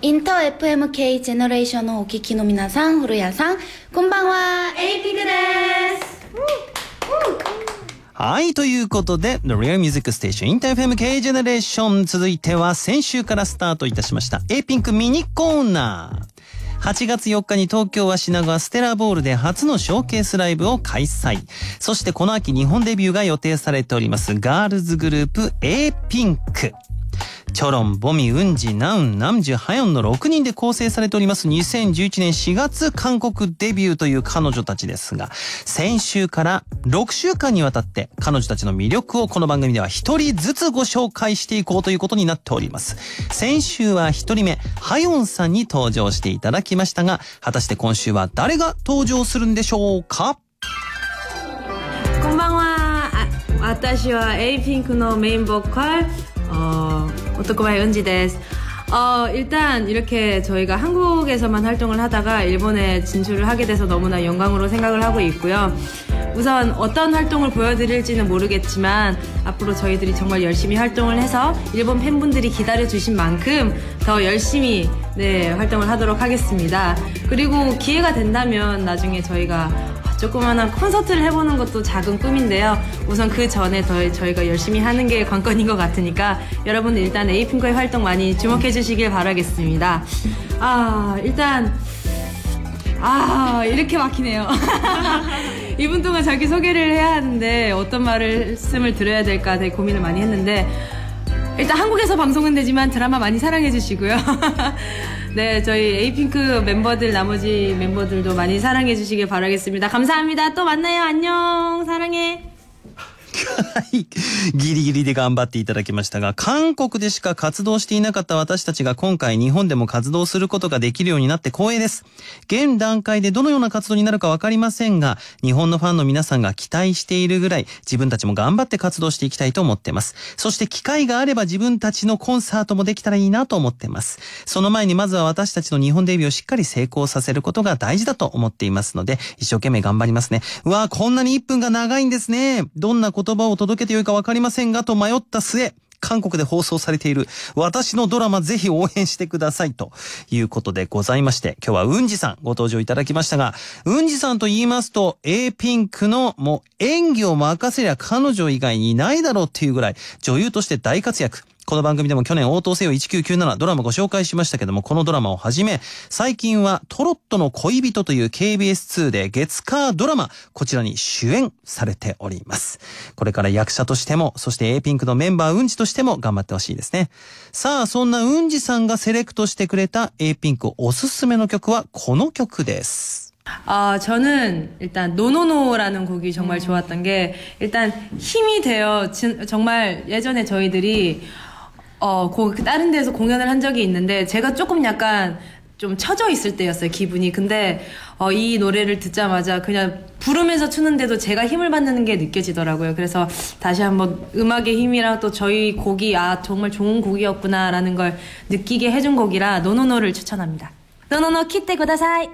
インター FMK ジェネレーションのお聞きの皆さん、古谷さん、こんばんは、エイピンクです。はい、ということで The Real Music Station インター FMK ジェネレーション、続いては先週からスタートいたしましたエイピンクミニコーナー。8月4日に東京は品川ステラボールで初のショーケースライブを開催。そしてこの秋日本デビューが予定されておりますガールズグループ A ピンク。チョロン、ボミ、ウンジ、ナウン、ナムジュ、ハヨンの6人で構成されております2011年4月韓国デビューという彼女たちですが、先週から6週間にわたって彼女たちの魅力をこの番組では1人ずつご紹介していこうということになっております。先週は1人目、ハヨンさんに登場していただきましたが、果たして今週は誰が登場するんでしょうか。こんばんは。私は A ピンクのメインボーカル오토코바이 은지です. 일단 이렇게 저희가 한국에서만 활동을 하다가 일본에 진출을 하게 돼서 너무나 영광으로 생각을 하고 있고요. 우선 어떤 활동을 보여드릴지는 모르겠지만 앞으로 저희들이 정말 열심히 활동을 해서 일본 팬분들이 기다려주신 만큼 더 열심히 활동을 하도록 하겠습니다. 그리고 기회가 된다면 나중에 저희가 조그마한 콘서트를 해보는 것도 작은 꿈인데요. 우선 그 전에 저희가 열심히 하는 게 관건인 것 같으니까 여러분 일단 에이핑크의 활동 많이 주목해 주시길 바라겠습니다. 일단 이렇게 막히네요. 2분 동안 자기 소개를 해야 하는데 어떤 말씀을 드려야 될까 되게 고민을 많이 했는데, 일단 한국에서 방송은 되지만 드라마 많이 사랑해 주시고요. 네, 저희 에이핑크 멤버들, 나머지 멤버들도 많이 사랑해 주시길 바라겠습니다. 감사합니다. 또 만나요. 안녕. 사랑해. ギリギリで頑張っていただきましたが、韓国でしか活動していなかった私たちが今回日本でも活動することができるようになって光栄です。現段階でどのような活動になるかわかりませんが、日本のファンの皆さんが期待しているぐらい自分たちも頑張って活動していきたいと思っています。そして機会があれば自分たちのコンサートもできたらいいなと思っています。その前にまずは私たちの日本デビューをしっかり成功させることが大事だと思っていますので、一生懸命頑張りますね。うわー、こんなに1分が長いんですね。どんな言葉を届けてよいかわかりませんがと迷った末、韓国で放送されている私のドラマぜひ応援してくださいということでございまして、今日はウンジさんご登場いただきましたが、ウンジさんと言いますと A ピンクのもう演技を任せりゃ彼女以外にいないだろうっていうぐらい女優として大活躍。この番組でも去年応答せよ1997ドラマご紹介しましたけども、このドラマをはじめ最近はトロットの恋人という KBS2 で月火ドラマ、こちらに主演されております。これから役者としても、そして A ピンクのメンバーウンジとしても頑張ってほしいですね。さあ、そんなウンジさんがセレクトしてくれた A ピンクおすすめの曲はこの曲です。 저는 일단 노노노라는 곡이 정말 좋았던 게, 일단 힘이 돼요. 정말 예전에 저희들이 다른 데서 공연을 한 적이 있는데 제가 조금 약간 좀 처져 있을 때였어요, 기분이. 근데 이 노래를 듣자마자 그냥 부르면서 추는데도 제가 힘을 받는 게 느껴지더라고요. 그래서 다시 한번 음악의 힘이랑 또 저희 곡이 정말 좋은 곡이었구나라는 걸 느끼게 해준 곡이라 노노노를 추천합니다. 노노노 키테 구다사이.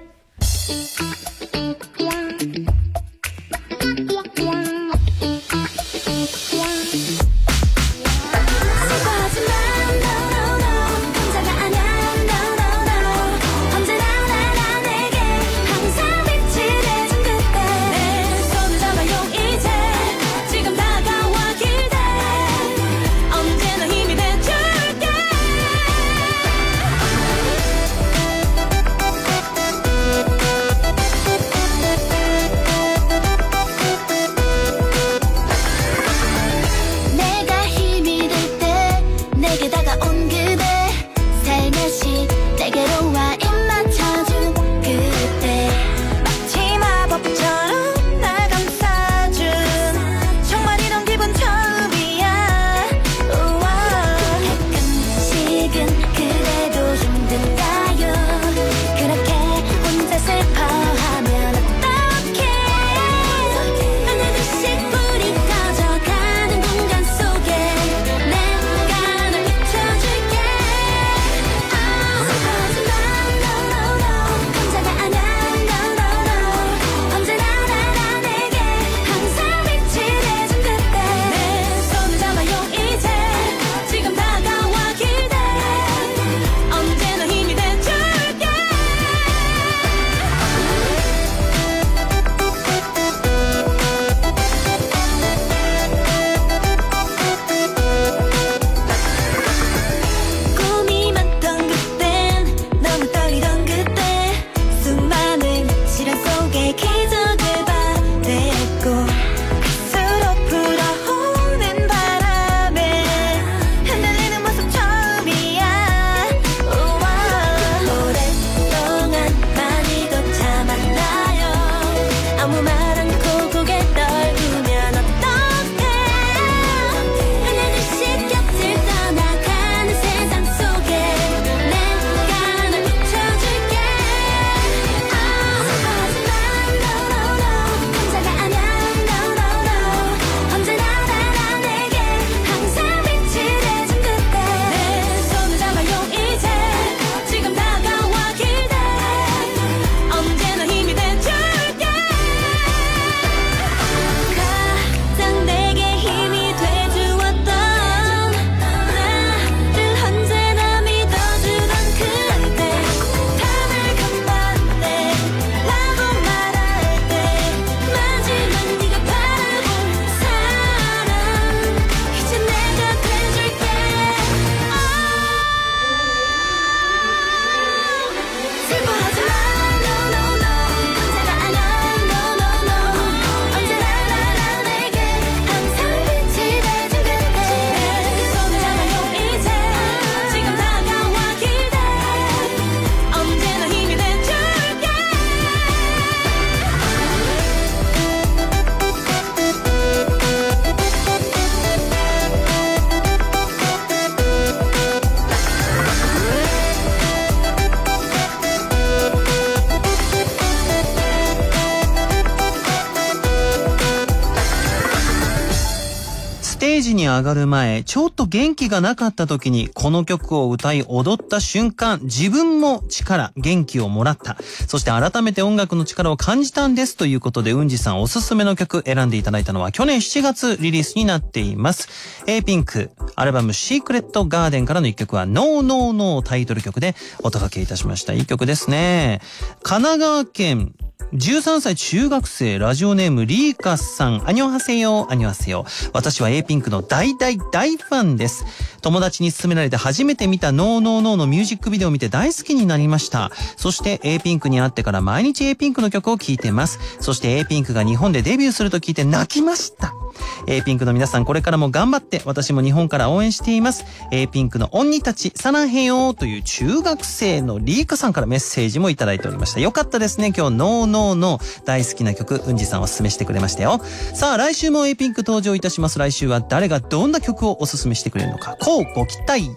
ジに上がる前、ちょっと元気がなかった時に、この曲を歌い踊った瞬間、自分も元気をもらった。そして改めて音楽の力を感じたんですということで、うんじさんおすすめの曲選んでいただいたのは去年7月リリースになっています。A-Pink、アルバムシークレットガーデンからの一曲は No No No タイトル曲でお届けいたしました。いい曲ですね。神奈川県13歳中学生ラジオネームリーカさん、アニョハセヨ、アニョハセヨ。私は A-Pink の大ファンです。友達に勧められて初めて見た No No No のミュージックビデオを見て大好きになりました。そして A-Pink に会ってから毎日 A-Pink の曲を聴いてます。そして A-Pink が日本でデビューすると聞いて泣きました。A-Pink の皆さんこれからも頑張って、私も日本から応援しています。A-Pink のオンニたちサナヘヨという中学生のリーカさんからメッセージもいただいておりました。よかったですね。今日 No No No 大好きな曲、うんじさんおすすめしてくれましたよ。さあ来週も A-Pink 登場いたします。来週は誰がどんな曲をおすすめしてくれるのか、こうご期待。